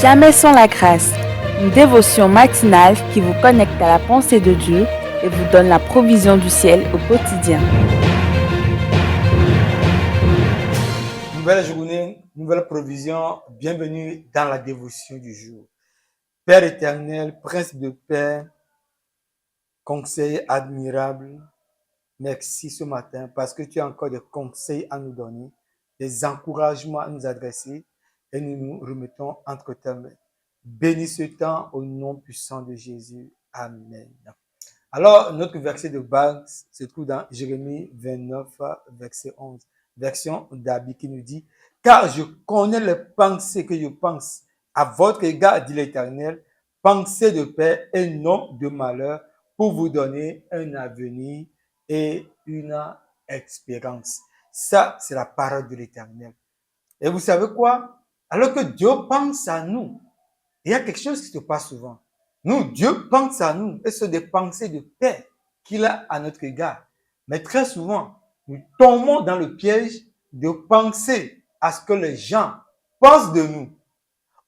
Jamais sans la grâce, une dévotion matinale qui vous connecte à la pensée de Dieu et vous donne la provision du ciel au quotidien. Nouvelle journée, nouvelle provision, bienvenue dans la dévotion du jour. Père éternel, Prince de paix, conseil admirable, merci ce matin parce que tu as encore des conseils à nous donner, des encouragements à nous adresser et nous nous remettons entre tes mains. Bénis ce temps au nom puissant de Jésus. Amen. Alors, notre verset de base se trouve dans Jérémie 29, verset 11. Version d'Abi qui nous dit « Car je connais les pensées que je pense à votre égard, dit l'Éternel, pensées de paix et non de malheur, pour vous donner un avenir et une espérance. » Ça, c'est la parole de l'Éternel. Et vous savez quoi? Alors que Dieu pense à nous, il y a quelque chose qui se passe souvent. Nous, Dieu pense à nous et ce des pensées de paix qu'il a à notre égard. Mais très souvent, nous tombons dans le piège de penser à ce que les gens pensent de nous.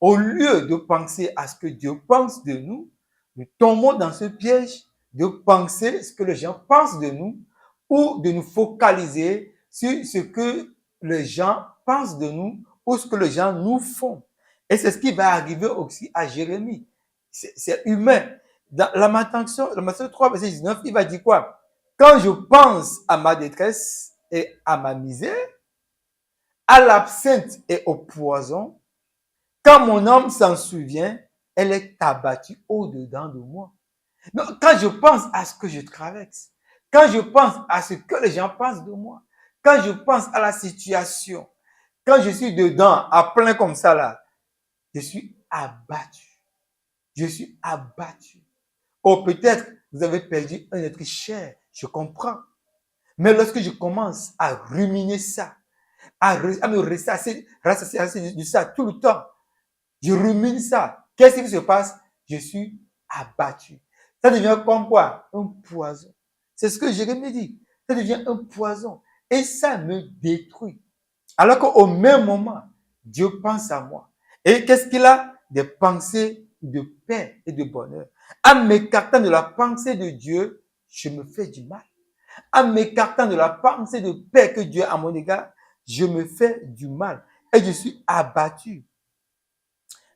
Au lieu de penser à ce que Dieu pense de nous, nous tombons dans ce piège de penser ce que les gens pensent de nous ou de nous focaliser sur ce que les gens pensent de nous ou ce que les gens nous font. Et c'est ce qui va arriver aussi à Jérémie. C'est humain. Dans Lamentation 3, verset 19, il va dire quoi? Quand je pense à ma détresse et à ma misère, à l'absinthe et au poison, quand mon âme s'en souvient, elle est abattue au-dedans de moi. Donc, quand je pense à ce que je traverse, quand je pense à ce que les gens pensent de moi, quand je pense à la situation, quand je suis dedans, à plein comme ça là, je suis abattu. Je suis abattu. Oh, peut-être vous avez perdu un être cher, je comprends. Mais lorsque je commence à ruminer ça, à me rassasier de ça tout le temps, je rumine ça. Qu'est-ce qui se passe? Je suis abattu. Ça devient comme quoi? Un poison. C'est ce que Jérémie dit. Ça devient un poison. Et ça me détruit. Alors qu'au même moment, Dieu pense à moi. Et qu'est-ce qu'il a? Des pensées de paix et de bonheur. En m'écartant de la pensée de Dieu, je me fais du mal. En m'écartant de la pensée de paix que Dieu a à mon égard, je me fais du mal. Et je suis abattu.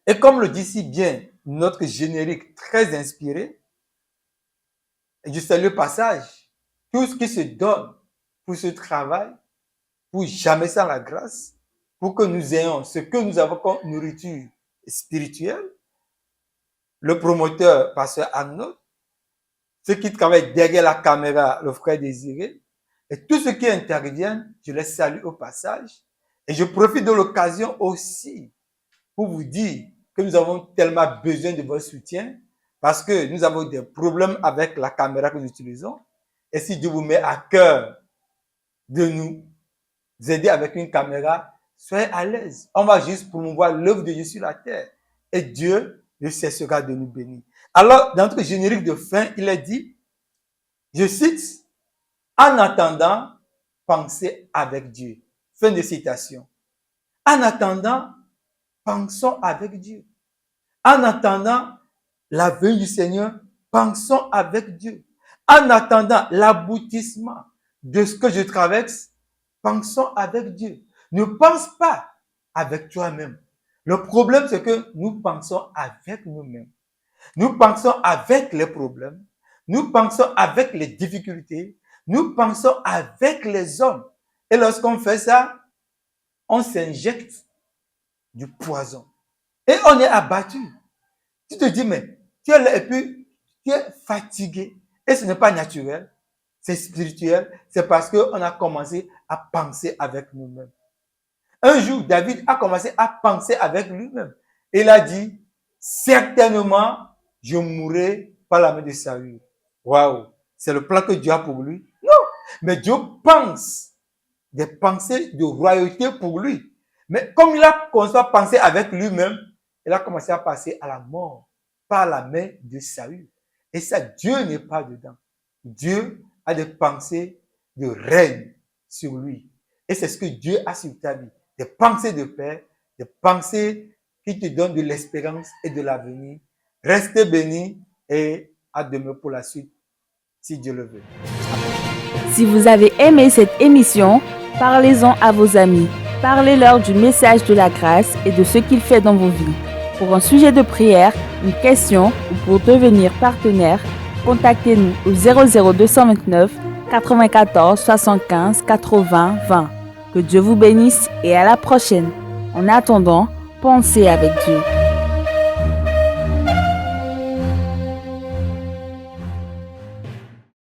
Et comme le dit si bien notre générique très inspiré, je salue le passage, tout ce qui se donne pour ce travail, pour jamais sans la grâce, pour que nous ayons ce que nous avons comme nourriture spirituelle, le promoteur, pasteur Arnaud, ceux qui travaillent derrière la caméra, le frère Désiré, et tous ceux qui interviennent, je les salue au passage. Et je profite de l'occasion aussi pour vous dire que nous avons tellement besoin de votre soutien parce que nous avons des problèmes avec la caméra que nous utilisons. Et si Dieu vous met à cœur de nous aider avec une caméra, soyez à l'aise. On va juste promouvoir l'œuvre de Dieu sur la terre. Et Dieu ne cessera de nous bénir. Alors, dans notre générique de fin, il est dit, je cite, en attendant, pensez avec Dieu. Fin de citation. En attendant, pensons avec Dieu. En attendant la venue du Seigneur, pensons avec Dieu. En attendant l'aboutissement de ce que je traverse, pensons avec Dieu. Ne pense pas avec toi-même. Le problème, c'est que nous pensons avec nous-mêmes. Nous pensons avec les problèmes. Nous pensons avec les difficultés. Nous pensons avec les hommes. Et lorsqu'on fait ça, on s'injecte du poison. Et on est abattu. Tu te dis, mais tu es là et puis tu es fatigué. Et ce n'est pas naturel, c'est spirituel. C'est parce qu'on a commencé à penser avec nous-mêmes. Un jour, David a commencé à penser avec lui-même. Il a dit, certainement, je mourrai par la main de Saül. Waouh! C'est le plan que Dieu a pour lui? Non! Mais Dieu pense des pensées de royauté pour lui. Mais comme il a commencé à penser avec lui-même, il a commencé à passer à la mort par la main de Saül. Et ça, Dieu n'est pas dedans. Dieu a des pensées de règne sur lui. Et c'est ce que Dieu a sur ta vie. Des pensées de paix, des pensées qui te donne de l'espérance et de l'avenir. Restez bénis et à demain pour la suite, si Dieu le veut. Si vous avez aimé cette émission, parlez-en à vos amis. Parlez-leur du message de la grâce et de ce qu'il fait dans vos vies. Pour un sujet de prière, une question ou pour devenir partenaire, contactez-nous au 00229 94 75 80 20. Que Dieu vous bénisse et à la prochaine. En attendant, pensez avec Dieu.